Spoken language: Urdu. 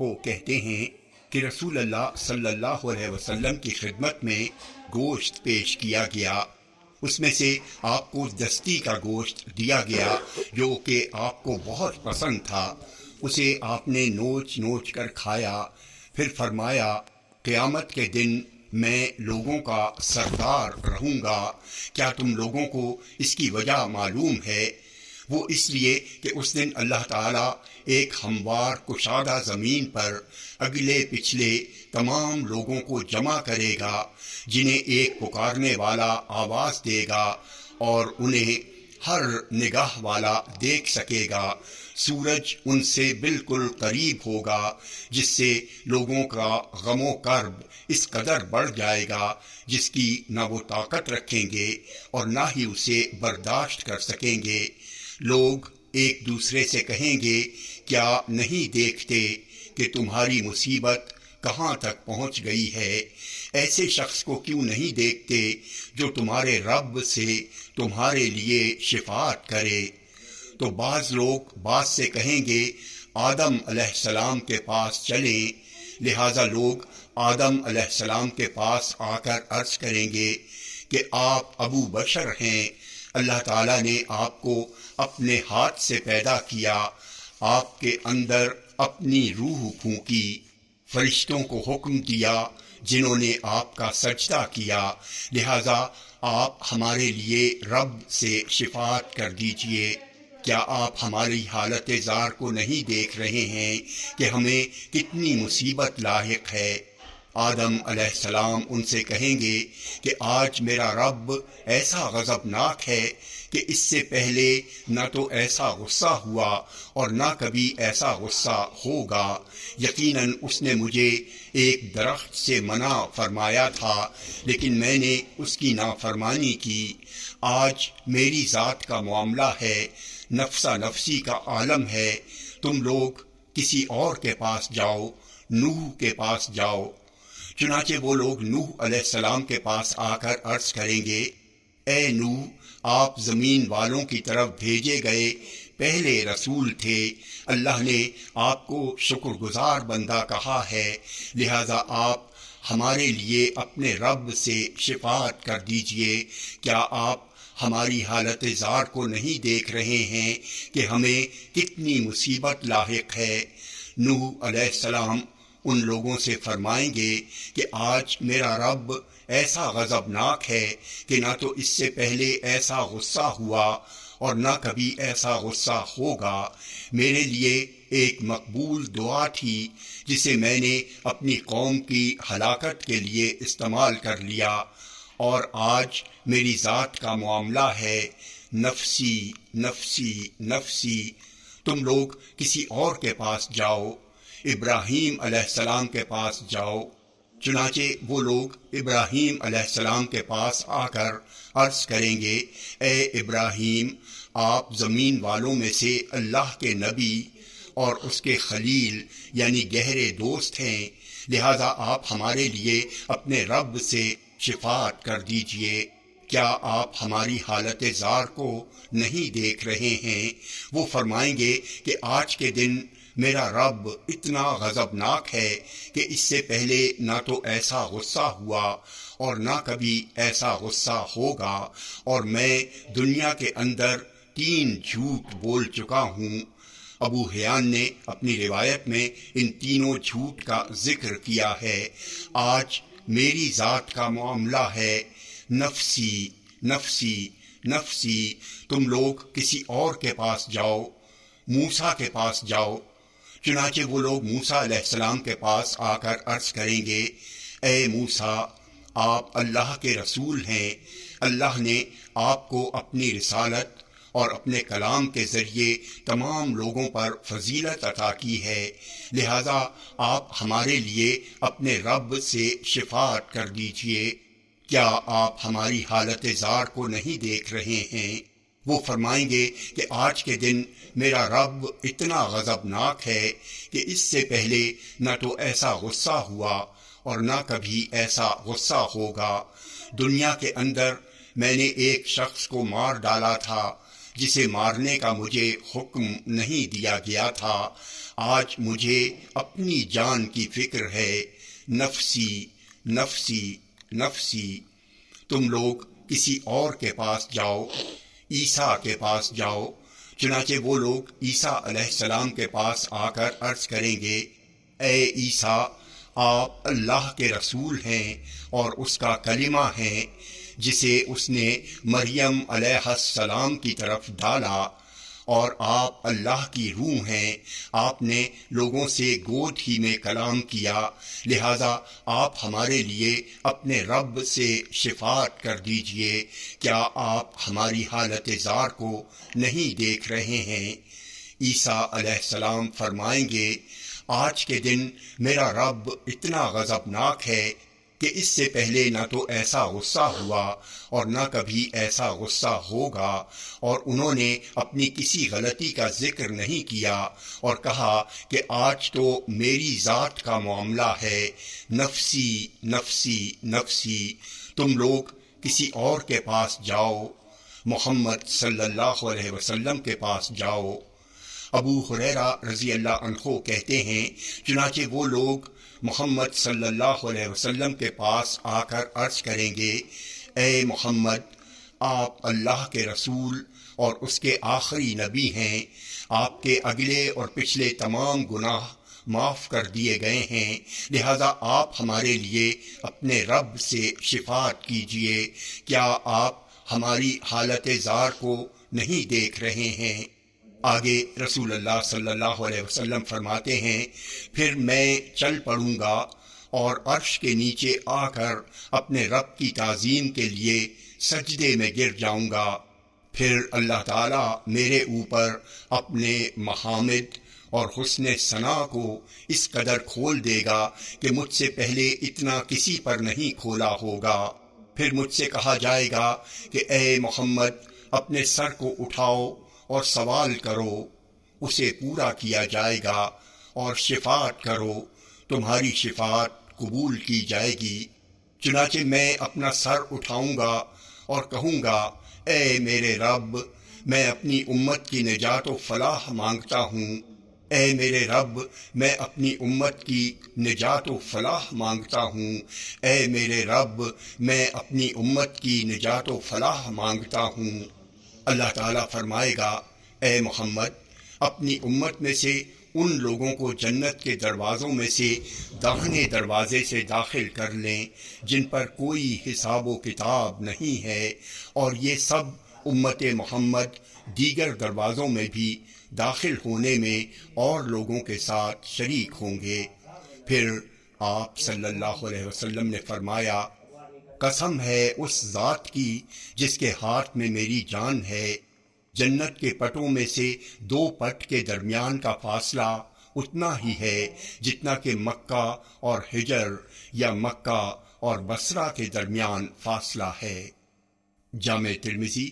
کو کہتے ہیں کہ رسول اللہ صلی اللہ علیہ وسلم کی خدمت میں گوشت پیش کیا گیا، اس میں سے آپ کو دستی کا گوشت دیا گیا جو کہ آپ کو بہت پسند تھا۔ اسے آپ نے نوچ نوچ کر کھایا، پھر فرمایا قیامت کے دن میں لوگوں کا سردار رہوں گا، کیا تم لوگوں کو اس کی وجہ معلوم ہے؟ وہ اس لیے کہ اس دن اللہ تعالیٰ ایک ہموار کشادہ زمین پر اگلے پچھلے تمام لوگوں کو جمع کرے گا، جنہیں ایک پکارنے والا آواز دے گا اور انہیں ہر نگاہ والا دیکھ سکے گا۔ سورج ان سے بالکل قریب ہوگا، جس سے لوگوں کا غم و کرب اس قدر بڑھ جائے گا جس کی نہ وہ طاقت رکھیں گے اور نہ ہی اسے برداشت کر سکیں گے۔ لوگ ایک دوسرے سے کہیں گے کیا نہیں دیکھتے کہ تمہاری مصیبت کہاں تک پہنچ گئی ہے؟ ایسے شخص کو کیوں نہیں دیکھتے جو تمہارے رب سے تمہارے لیے شفاعت کرے؟ تو بعض لوگ بعض سے کہیں گے آدم علیہ السلام کے پاس چلیں، لہٰذا لوگ آدم علیہ السلام کے پاس آ کر عرض کریں گے کہ آپ ابو بشر ہیں، اللہ تعالیٰ نے آپ کو اپنے ہاتھ سے پیدا کیا، آپ کے اندر اپنی روح پھونکی، فرشتوں کو حکم دیا جنہوں نے آپ کا سجدہ کیا، لہٰذا آپ ہمارے لیے رب سے شفاعت کر دیجئے۔ کیا آپ ہماری حالت زار کو نہیں دیکھ رہے ہیں کہ ہمیں کتنی مصیبت لاحق ہے؟ آدم علیہ السلام ان سے کہیں گے کہ آج میرا رب ایسا غضبناک ہے کہ اس سے پہلے نہ تو ایسا غصہ ہوا اور نہ کبھی ایسا غصہ ہوگا۔ یقیناً اس نے مجھے ایک درخت سے منع فرمایا تھا لیکن میں نے اس کی نافرمانی کی۔ آج میری ذات کا معاملہ ہے، نفسا نفسی کا عالم ہے، تم لوگ کسی اور کے پاس جاؤ، نوح کے پاس جاؤ۔ چنانچہ وہ لوگ نوح علیہ السلام کے پاس آ کر عرض کریں گے اے نوح، آپ زمین والوں کی طرف بھیجے گئے پہلے رسول تھے، اللہ نے آپ کو شکر گزار بندہ کہا ہے، لہذا آپ ہمارے لیے اپنے رب سے شفاعت کر دیجئے۔ کیا آپ ہماری حالت زار کو نہیں دیکھ رہے ہیں کہ ہمیں کتنی مصیبت لاحق ہے؟ نوح علیہ السلام ان لوگوں سے فرمائیں گے کہ آج میرا رب ایسا غضبناک ہے کہ نہ تو اس سے پہلے ایسا غصہ ہوا اور نہ کبھی ایسا غصہ ہوگا۔ میرے لیے ایک مقبول دعا تھی جسے میں نے اپنی قوم کی ہلاکت کے لیے استعمال کر لیا، اور آج میری ذات کا معاملہ ہے، نفسی نفسی نفسی، تم لوگ کسی اور کے پاس جاؤ، ابراہیم علیہ السلام کے پاس جاؤ۔ چنانچہ وہ لوگ ابراہیم علیہ السلام کے پاس آ کر عرض کریں گے اے ابراہیم، آپ زمین والوں میں سے اللہ کے نبی اور اس کے خلیل یعنی گہرے دوست ہیں، لہذا آپ ہمارے لیے اپنے رب سے شفاعت کر دیجئے۔ کیا آپ ہماری حالت زار کو نہیں دیکھ رہے ہیں؟ وہ فرمائیں گے کہ آج کے دن میرا رب اتنا غضبناک ہے کہ اس سے پہلے نہ تو ایسا غصہ ہوا اور نہ کبھی ایسا غصہ ہوگا، اور میں دنیا کے اندر 3 جھوٹ بول چکا ہوں۔ ابو حیان نے اپنی روایت میں ان تینوں جھوٹ کا ذکر کیا ہے۔ آج میری ذات کا معاملہ ہے، نفسی نفسی نفسی، تم لوگ کسی اور کے پاس جاؤ، موسیٰ کے پاس جاؤ۔ چنانچہ وہ لوگ موسیٰ علیہ السلام کے پاس آ کر عرض کریں گے اے موسیٰ، آپ اللہ کے رسول ہیں، اللہ نے آپ کو اپنی رسالت اور اپنے کلام کے ذریعے تمام لوگوں پر فضیلت عطا کی ہے، لہذا آپ ہمارے لیے اپنے رب سے شفاعت کر دیجئے۔ کیا آپ ہماری حالت زار کو نہیں دیکھ رہے ہیں؟ وہ فرمائیں گے کہ آج کے دن میرا رب اتنا غضبناک ہے کہ اس سے پہلے نہ تو ایسا غصہ ہوا اور نہ کبھی ایسا غصہ ہوگا۔ دنیا کے اندر میں نے ایک شخص کو مار ڈالا تھا جسے مارنے کا مجھے حکم نہیں دیا گیا تھا۔ آج مجھے اپنی جان کی فکر ہے، نفسی نفسی نفسی۔ تم لوگ کسی اور کے پاس جاؤ، عیسیٰ کے پاس جاؤ۔ چنانچہ وہ لوگ عیسیٰ علیہ السلام کے پاس آ کر عرض کریں گے، اے عیسیٰ، آپ اللہ کے رسول ہیں اور اس کا کلمہ ہیں جسے اس نے مریم علیہ السلام کی طرف ڈالا، اور آپ اللہ کی روح ہیں، آپ نے لوگوں سے گود ہی میں کلام کیا، لہذا آپ ہمارے لیے اپنے رب سے شفاعت کر دیجئے۔ کیا آپ ہماری حالت زار کو نہیں دیکھ رہے ہیں؟ عیسیٰ علیہ السلام فرمائیں گے، آج کے دن میرا رب اتنا غضبناک ہے کہ اس سے پہلے نہ تو ایسا غصہ ہوا اور نہ کبھی ایسا غصہ ہوگا، اور انہوں نے اپنی کسی غلطی کا ذکر نہیں کیا اور کہا کہ آج تو میری ذات کا معاملہ ہے، نفسی نفسی نفسی۔ تم لوگ کسی اور کے پاس جاؤ، محمد صلی اللہ علیہ وسلم کے پاس جاؤ۔ ابو ہریرہ رضی اللہ عنہ کہتے ہیں، چنانچہ وہ لوگ محمد صلی اللہ علیہ وسلم کے پاس آ کر عرض کریں گے، اے محمد، آپ اللہ کے رسول اور اس کے آخری نبی ہیں، آپ کے اگلے اور پچھلے تمام گناہ معاف کر دیے گئے ہیں، لہذا آپ ہمارے لیے اپنے رب سے شفاعت کیجئے۔ کیا آپ ہماری حالت زار کو نہیں دیکھ رہے ہیں؟ آگے رسول اللہ صلی اللہ علیہ وسلم فرماتے ہیں، پھر میں چل پڑوں گا اور عرش کے نیچے آ کر اپنے رب کی تعظیم کے لیے سجدے میں گر جاؤں گا، پھر اللہ تعالیٰ میرے اوپر اپنے محامد اور حسن ثنا کو اس قدر کھول دے گا کہ مجھ سے پہلے اتنا کسی پر نہیں کھولا ہوگا۔ پھر مجھ سے کہا جائے گا کہ اے محمد، اپنے سر کو اٹھاؤ اور سوال کرو، اسے پورا کیا جائے گا، اور شفاعت کرو، تمہاری شفاعت قبول کی جائے گی۔ چنانچہ میں اپنا سر اٹھاؤں گا اور کہوں گا، اے میرے رب، میں اپنی امت کی نجات و فلاح مانگتا ہوں، اے میرے رب، میں اپنی امت کی نجات و فلاح مانگتا ہوں، اے میرے رب، میں اپنی امت کی نجات و فلاح مانگتا ہوں۔ اللہ تعالیٰ فرمائے گا، اے محمد، اپنی امت میں سے ان لوگوں کو جنت کے دروازوں میں سے داہنے دروازے سے داخل کر لیں جن پر کوئی حساب و کتاب نہیں ہے، اور یہ سب امت محمد دیگر دروازوں میں بھی داخل ہونے میں اور لوگوں کے ساتھ شریک ہوں گے۔ پھر آپ صلی اللہ علیہ وسلم نے فرمایا، قسم ہے اس ذات کی جس کے ہاتھ میں میری جان ہے، جنت کے پٹوں میں سے دو پٹ کے درمیان کا فاصلہ اتنا ہی ہے جتنا کہ مکہ اور حجر یا مکہ اور بصرہ کے درمیان فاصلہ ہے۔ جامع ترمذی